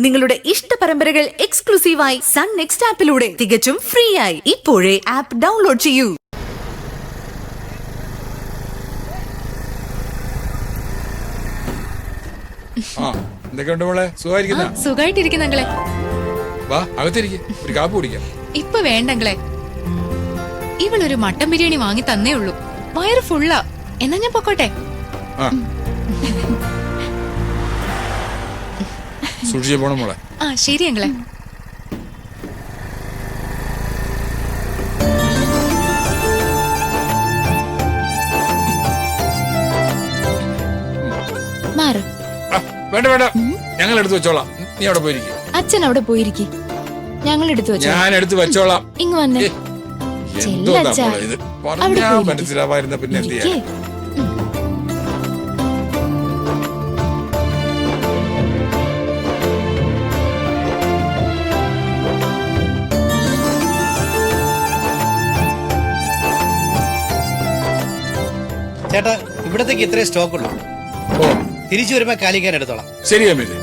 നിങ്ങളുടെ ഇഷ്ട പരമ്പരകൾ എക്സ്ക്ലൂസീവായി സൺ നെക്സ്റ്റ് ആപ്പിലൂടെ തികച്ചും ഫ്രീ ആയി. ഇപ്പോഴേ ആപ്പ് ഡൗൺലോഡ് ചെയ്യൂ. സുഖമായിട്ടിരിക്കുന്ന അങ്ങളെ. വാ അകത്തിരിക്കെ, ഒരു കാപ്പി കുടിക്കാം. ഇപ്പൊ വേണ്ടങ്ങളെ, ഇവളൊരു മട്ടൻ ബിരിയാണി വാങ്ങി തന്നേ ഉള്ളൂ. വയറ് ഫുള്ളാ. എന്നാ ഞാൻ പൊക്കോട്ടെ. സൂക്ഷിച്ചു പോണം മോളെ. ആ ശരി അങ്ങളെ. മാറ്. വേണ്ട വേണ്ട, ഞങ്ങൾ എടുത്ത് വെച്ചോളാം. നീ അവിടെ പോയിരിക്കും. അച്ഛൻ അവിടെ പോയിരിക്കും. ഞങ്ങൾ എടുത്തു വെച്ചോ. ഞാൻ എടുത്ത് വെച്ചോളാം. ഇങ്ങ് വന്നേ. ഇത് പറഞ്ഞാ മനസ്സിലാവായിരുന്ന പിന്നെ എന്ത് ചെയ്യാ? ചേട്ടാ, ഇവിടത്തേക്ക് ഇത്രേ സ്റ്റോക്ക് ഉള്ളൂ. തിരിച്ചു വരുമ്പോ കാലിക്കാൻ എടുത്തോളാം. ശരി അമിത്.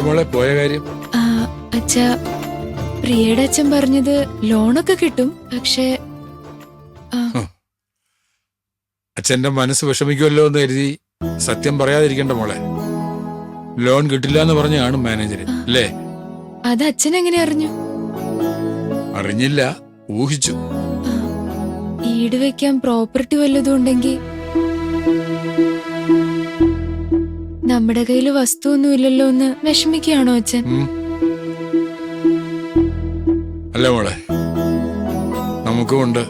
മോളെ പോയ കാര്യം? അച്ഛാ, പ്രിയയുടെ അച്ഛൻ പറഞ്ഞത് ലോണൊക്കെ കിട്ടും. പക്ഷേ അച്ഛന്റെ മനസ്സ് വിഷമിക്കുമല്ലോ എന്ന് കരുതി സത്യം പറയാതിരിക്കണ്ട മോളെ. ലോൺ കിട്ടില്ല എന്ന് പറഞ്ഞ കാണും മാനേജർ അല്ലേ? അത് അച്ഛൻ എങ്ങനെ അറിഞ്ഞു? അറിഞ്ഞില്ല, ഊഹിച്ചു. ഈട് വെക്കാൻ പ്രോപ്പർട്ടി വല്ലതും ഉണ്ടെങ്കിൽ. നമ്മുടെ കയ്യില് വസ്തുവൊന്നും ഇല്ലല്ലോ എന്ന് വിഷമിക്കുകയാണോ അച്ഛൻ? അല്ല മോളെ, നമുക്കുമുണ്ട്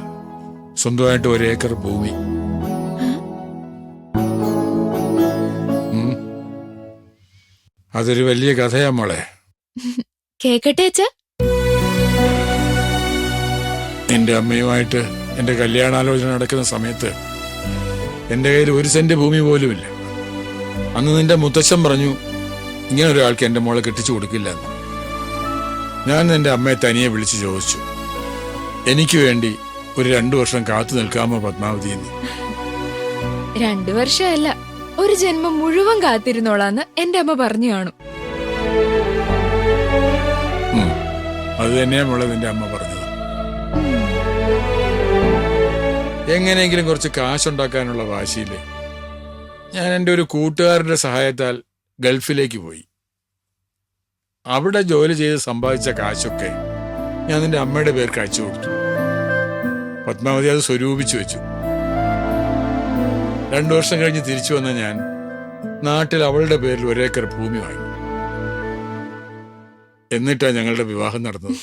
സ്വന്തമായിട്ട് 1 ഏക്കർ ഭൂമി. അതൊരു വലിയ കഥയാ മോളെ. കേക്കട്ടെ അച്ഛാ. എന്റെ അമ്മയുമായിട്ട് എന്റെ കല്യാണാലോചന നടക്കുന്ന സമയത്ത് എന്റെ കയ്യിൽ 1 സെന്റ് ഭൂമി പോലുമില്ല. അന്ന് നിന്റെ മുത്തച്ഛൻ പറഞ്ഞു, ഇങ്ങനെ ഒരാൾക്ക് എന്റെ മോളെ കെട്ടിച്ചു കൊടുക്കില്ല എന്ന്. ഞാൻ എന്റെ അമ്മയെ തനിയെ വിളിച്ചു ചോദിച്ചു, എനിക്ക് വേണ്ടി ഒരു 2 വർഷം കാത്തു നിൽക്കാമോ പത്മാവതി എന്ന്. 2 വർഷമല്ല, ഒരു ജന്മം മുഴുവൻ കാത്തിരുന്നോളാന്ന് എന്റെ അമ്മ പറഞ്ഞു കാണും. അത് തന്നെയാ മോളെ നിന്റെ അമ്മ പറഞ്ഞത്. എങ്ങനെയെങ്കിലും കുറച്ച് കാശുണ്ടാക്കാനുള്ള വാശിയില്ലേ ഞാൻ എൻ്റെ ഒരു കൂട്ടുകാരന്റെ സഹായത്താൽ ഗൾഫിലേക്ക് പോയി. അവിടെ ജോലി ചെയ്ത് സമ്പാദിച്ച കാശൊക്കെ ഞാൻ നിന്റെ അമ്മയുടെ പേർക്ക് അയച്ചു കൊടുത്തു. പത്മാവതി അത് സ്വരൂപിച്ചു വെച്ചു. 2 വർഷം കഴിഞ്ഞ് തിരിച്ചു വന്ന ഞാൻ നാട്ടിൽ അവളുടെ പേരിൽ 1 ഏക്കർ ഭൂമി വാങ്ങി. എന്നിട്ടാ ഞങ്ങളുടെ വിവാഹം നടന്നത്.